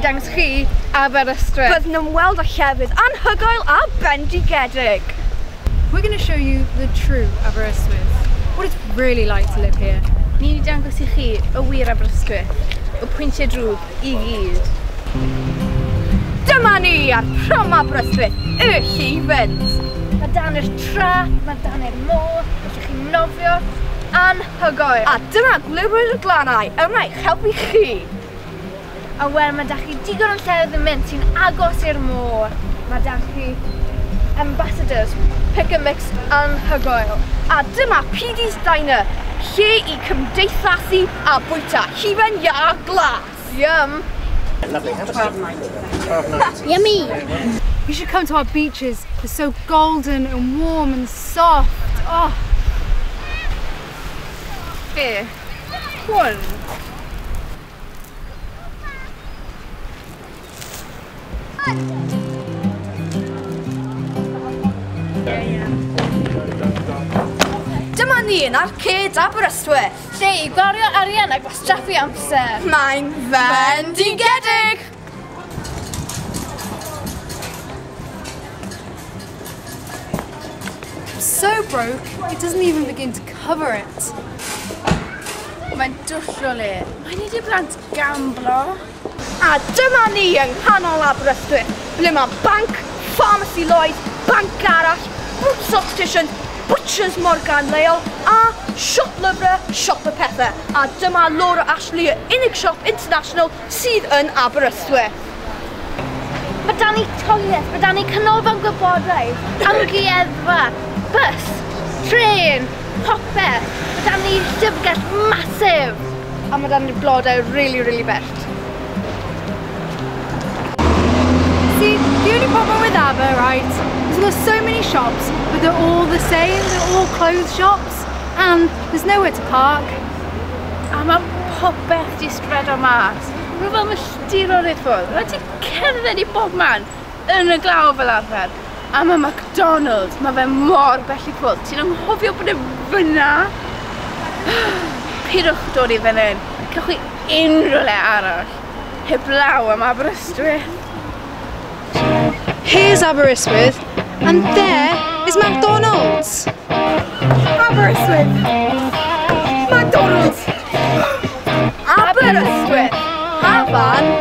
dangos chi Aberystwyth. Bydd nhw'n weld a llefydd anhygoel a bendigedig. We're going to show you the true Aberystwyth, what it's really like to live here. Ni'n dangos i chi y wir Aberystwyth, y pwyntiau drwg I gyd. Dyma ni ar rhan Aberystwyth, y llifynt. Mae dan yr tra, mae dan yr môr, felly chi'n nofio anhygoel. A dyma glywyd y glanau yma i'ch helpu chi. A wel, mae da chi digon o llefydd yn mynd sy'n agos i'r môr. Mae da chi ambassadors, pick and mix anhygoel. A dyma PD's Diner, lle I cymdeithasu a bwyta hufen iâ glas. Yum. Lovely. Have a seat. Yummy. You should come to our beaches. They're so golden and warm and soft. Oh. Here. One. Dyma ni yn arcade Aberystwyth, lle I gwario arian a gwastraffu amser. Mae'n fendigedig! So broke, it doesn't even begin to cover it. Mae'n dwll o le. Mae'n nid I blant gamblo. A dyma ni yng nghanol Aberystwyth, ble mae banc, pharmacy Lloyd, banc arall, boots optician, butchers Morgan leol, a siop lyfrau, siop y pethau. A dyma Laura Ashley, y unig siop international sydd yn Aberystwyth. Mae dan ni toilet, mae dan ni canolfan gwybodaeth, amgueddfa, bus, tren, popeth. Mae dan ni llyfrgell masif. A mae dan ni blodau really bell. See, the only problem with Aber, right, is we've got so many shops, but they're all the same, they're all clothes shops, and there's nowhere to park. A mae popeth di spread o mas. Mae fel mystir o'r ffwrdd. Mae ti cerdded I bob man yn y glaw fel arfer. A mae McDonald's, mae fe mor bell I ffwrdd. Ti'n anghofio bod e fyna? Pidwch dod I fan hyn. Cewch chi unrhyw le arall. Heblaw am Aberystwyth. Here's Aberystwyth, and there is McDonald's. Aberystwyth! McDonald's! Aberystwyth! Hafan!